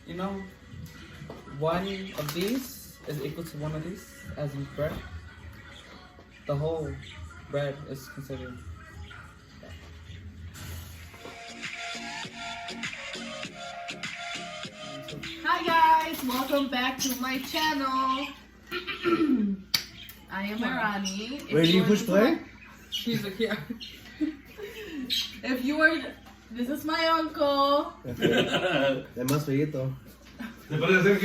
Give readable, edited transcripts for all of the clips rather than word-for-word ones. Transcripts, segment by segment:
You know, one of these is equal to one of these, as in bread. The whole bread is considered. Hi guys, welcome back to my channel. I am Irani. Wait, do you push play? She's like, yeah. If you were, this is my uncle. That must be it though. If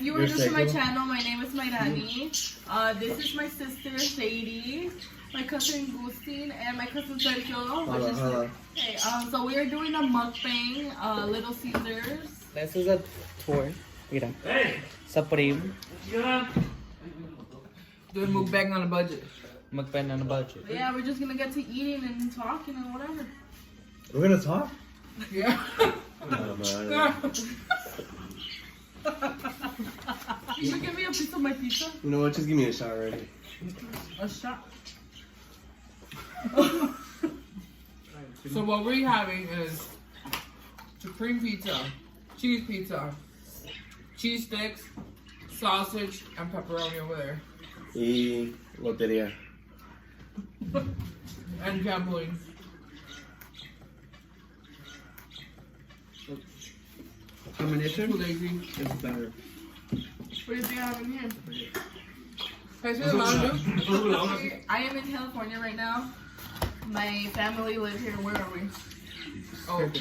you were Your just to my cycle. channel, my name is Mayrani. This is my sister Sadie, my cousin Gustin, and my cousin Sergio. Hola. Okay, so we are doing a mukbang, Little Caesars. This is a tour. Mira. Supreme. Doing mukbang on a budget. Mukbang on a budget. Yeah, we're just gonna get to eating and talking and whatever. We're gonna talk? Yeah. Oh, man. You give me a piece of my pizza? You know what? Just give me a shot already. A shot. So what we're having is supreme pizza, cheese pizza, cheese sticks, sausage, and pepperoni over there, Y lotería. and gambling. Combination? Too lazy. It's better. What do you think I have in here? Can I say the Mountain I am in California right now. My family live here. Where are we? Oh,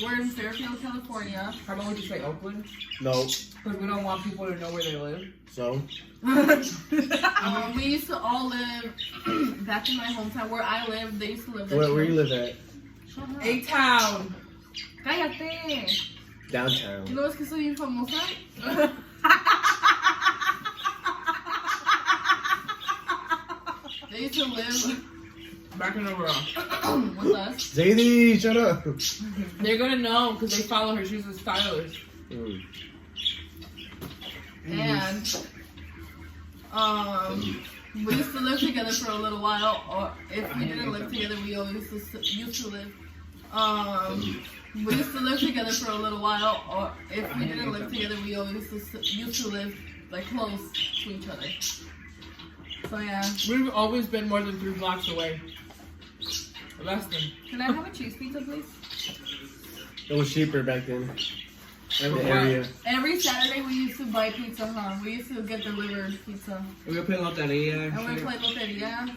We're in Fairfield, California. how about we just say Oakland? No. Because we don't want people to know where they live. So? We used to all live back in my hometown. Where I live, they used to live there. Where you live at? Shut up. A-Town. Cállate. Downtown. You know es que soy bien famosa? They used to live Back in the row. with us. Zadie, shut up. They're gonna know because they follow her. She's a stylist. Mm. And we used to live together for a little while, or if we didn't live together, we always used to live. We used to live together for a little while, or if we didn't live together, we always used to live like close to each other. So yeah. We've always been more than 3 blocks away. Less than. Can I have a cheese pizza, please? It was cheaper back then. In the What? area. Every Saturday we used to buy pizza, huh? We used to get delivered pizza. We're gonna play loteria. And we played loteria.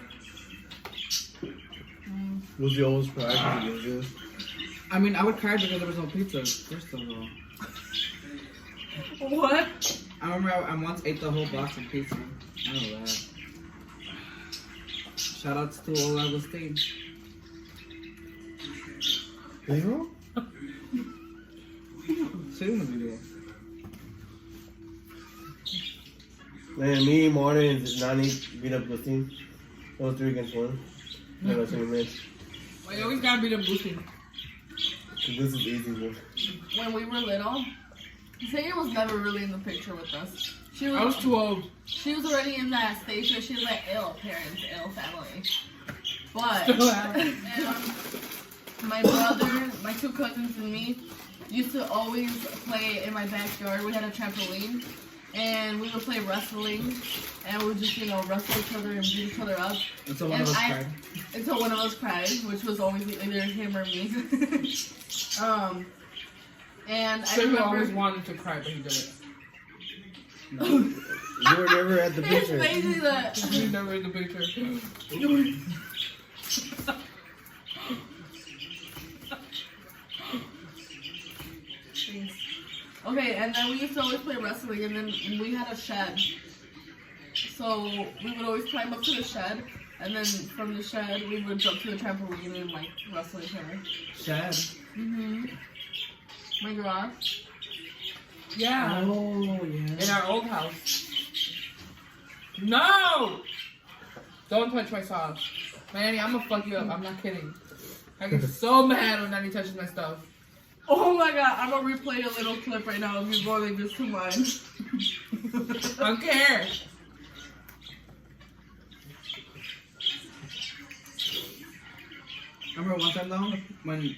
Was you always proud of this? I mean, I would cry because there was no pizza, first of all. What? I remember I once ate the whole box of pizza. I know that. Shout outs to old Agustin. Hero? See in the video. Man, me, Martin, and Nani beat up the team. It was 3 against 1. Never seen a match. Well, you always gotta be the boosting. This is easy, man. When we were little, Zayn was never really in the picture with us. She was, I was too old. She was already in that stage where she was like, ill parents, ill family. But Still have. my brother, my 2 cousins, and me used to always play in my backyard. We had a trampoline, and we would play wrestling, and we would just, wrestle each other and beat each other up. Until one of us cried. Until one of us cried, which was always either him or me. And I Samuel always remember. wanted to cry, but he didn't. You were never at the It's picture. crazy that. He's never in the picture. Okay, and then we used to always play wrestling, and then we had a shed. So we would always climb up to the shed, and then from the shed we would jump to the trampoline and like wrestle each other. Shad. My garage. Yeah. Oh, yeah. In our old house. No! Don't touch my sauce. Manny, I'm gonna fuck you up. I'm not kidding. I get so mad when Nanny touches my stuff. Oh my god, I'm gonna replay a little clip right now of you rolling this to mine. I don't care. I remember one time though, when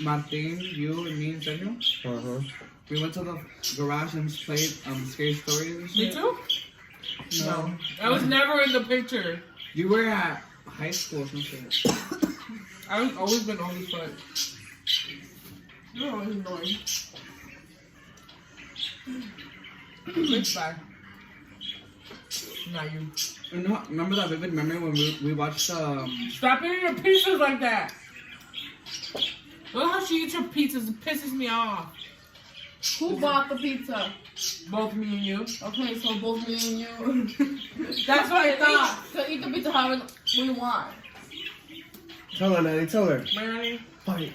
Martin, you, and me, and Sergio, we went to the garage and played scary stories and Me shit. too? No. I was never in the picture. You were at high school or some shit. I've always been always fun. You're always annoying. Bitch, bye. Not you. You know, remember that vivid memory when we watched Stop eating your pizzas like that. Look how she eats her pizzas. It pisses me off. Who bought the pizza? Both me and you. Okay, so both me and you. That's what I thought. So eat the pizza however we want. Tell her, Nanny, tell her. Manny. Fight.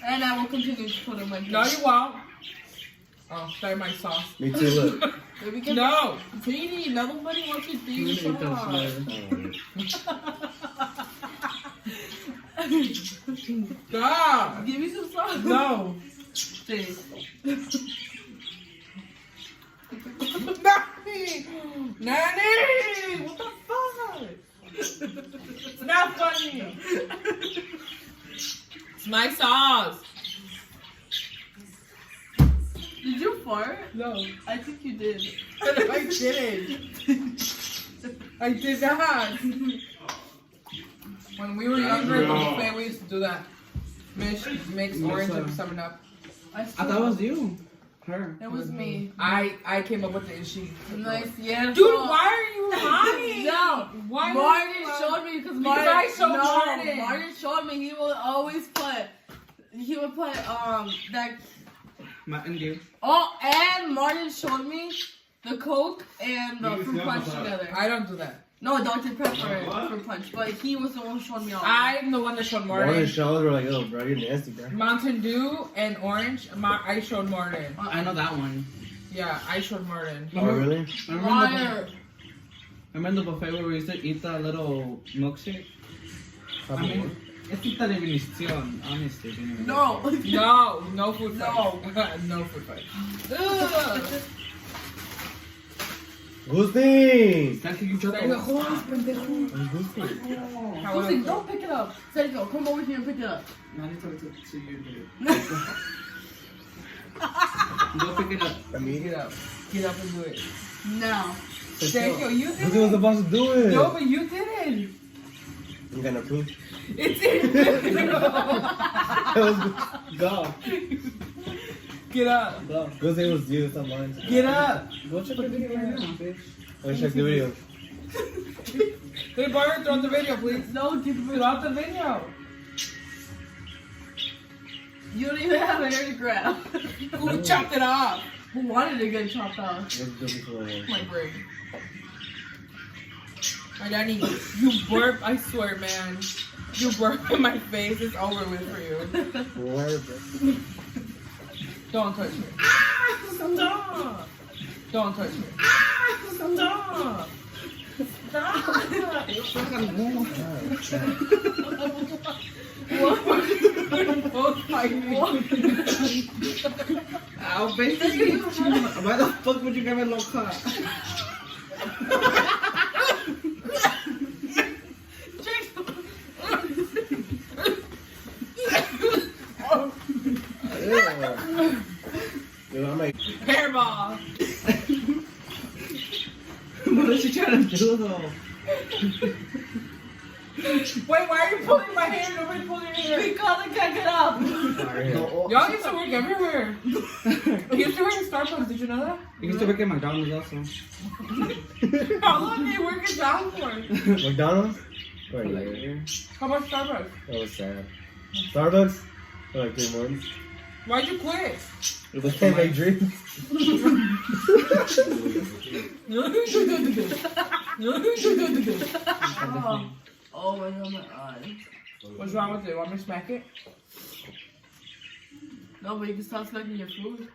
And I will continue to put in my No, you won't. Oh, try my sauce. Me too, look. Baby, can No. Beanie, nobody wants to do your sauce. Stop. give me some sauce. No. Stay. Nanny! What the fuck? It's not funny. It's my sauce. Did you fart? No. I think you did. I didn't. I did not. When we were younger, in the buffet, we used to do that. Mix orange and 7-Up. I thought it was you. Her. It was me. I came up with the issue. Nice, yeah. Dude, why are you lying? No, Why Martin showed me because Martin. I showed no, Martin. Martin showed me. He would always put. He would put that. Martin, you. Oh, and Martin showed me the Coke and the fruit punch together. I don't do that. No, Dr. Pepper fruit punch, but he was the one who showed me all. I'm the one that showed Morning Martin. shows were like, oh, bro, you're nasty, bro. Mountain Dew and orange. I showed Martin. I know that one. Yeah, I showed Martin. Oh, really? Liar. Remember the buffet where we used to eat that little milkshake? I mean, it's not that even honestly. Anyway. No. No food fight. No food fight. Ugh. Gustin! That's you just I'm Gustin. Lucy, don't pick it up. Sergio, come over here and pick it up. Not to you, dude. Go pick it up. Get up. Get up and do it. No. Sergio, you did Gustin was it. about to do it. No, but you didn't. You got no proof? It's in video. Go. Get up. Go. Gustin was you, stop lying. Get up. Go check the video right now, bitch. Let's check the video. Hey, Bart, throw out the video, please. No, Throw out the video. you don't even have hair to grab. Who chopped it off? Who wanted to get chopped off? Let's do this one. My brain. My daddy, you burp, I swear, man. You burp in my face, it's over with for you. Don't touch me. Stop! Don't touch me. Stop! Stop! What? Both fight me. Ow, basically. Why the fuck would you give me a low cut? Yo, I'm like, Hairball. What is she trying to do though? Wait, why are you pulling my hair? Nobody pulled your hair. Because I can't get up. sorry. Y'all used to work everywhere. You used to work in Starbucks, did you know that? You used to work at McDonald's also. How long did you work at Down for? McDonald's? For a For like a year. year. How much Starbucks? That was sad. Starbucks? For like 3 months. Why'd you quit? It I was can't make dreams. Oh my god, my eye. What's wrong with it? Want me to smack it? No, but you can stop smacking your food.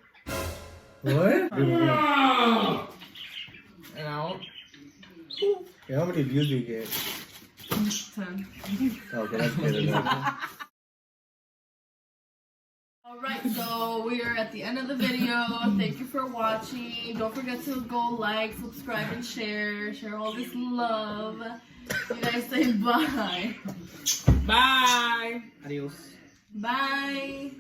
What? And out. Yeah, how many views do you get? 10. Okay, that's good enough. Alright, so we are at the end of the video. Thank you for watching. Don't forget to go like, subscribe, and share. Share all this love. You guys say bye. Bye. Adios. Bye.